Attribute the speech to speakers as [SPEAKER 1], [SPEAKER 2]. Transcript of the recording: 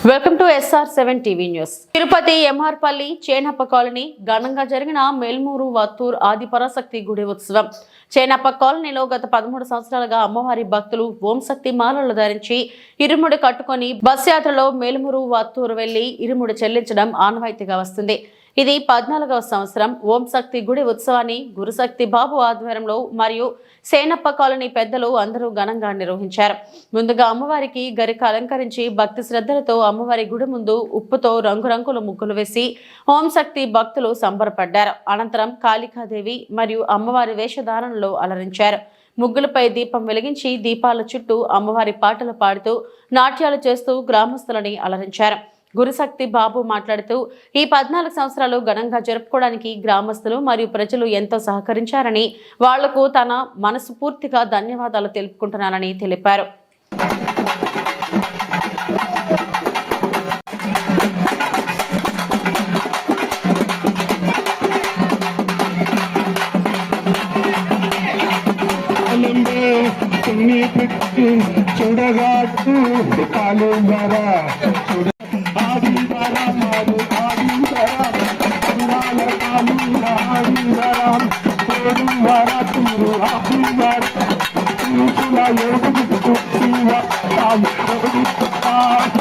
[SPEAKER 1] Welcome to SR7 TV news. Tirupati MR Palli Chenappa colony ఘనంగా జరిగిన మేల్మూరు వత్తూర్ ఆదిపరాశక్తి గుడి ఉత్సవం. చేనప్ప కాలనీలో గత 13 సంవత్సరాలుగా అమ్మవారి భక్తులు ఓం శక్తి మాలలు ధరించి ఇరుముడి కట్టుకొని బస్ యాత్రలో మేల్మూరు వత్తూర్ వెళ్లి ఇరుముడి చెల్లించడం ఆనవాయితీగా వస్తుంది. ఇది 14వ సంవత్సరం ఓం శక్తి గుడి ఉత్సవాన్ని గురుశక్తి బాబు ఆధ్వర్యంలో మరియు సేనప్ప కాలనీ పెద్దలు అందరూ ఘనంగా నిర్వహించారు. ముందుగా అమ్మవారికి గరిక అలంకరించి భక్తి శ్రద్ధలతో అమ్మవారి గుడి ముందు ఉప్పుతో రంగురంగుల ముగ్గులు వేసి ఓం శక్తి భక్తులు సంబరపడ్డారు. అనంతరం కాళికాదేవి మరియు అమ్మవారి వేషధారణలో అలరించారు. ముగ్గులపై దీపం వెలిగించి దీపాల చుట్టూ అమ్మవారి పాటలు పాడుతూ నాట్యాలు చేస్తూ గ్రామస్తులని అలరించారు. గురుశక్తి బాబు మాట్లాడుతూ ఈ 14 సంవత్సరాలు ఘనంగా జరుపుకోవడానికి గ్రామస్తులు మరియు ప్రజలు ఎంతో సహకరించారని వాళ్లకు తన మనస్ఫూర్తిగా ధన్యవాదాలు తెలుపుకుంటున్నానని తెలిపారు.
[SPEAKER 2] చూడగాటు కాలు ఆదివరం ఆదివరం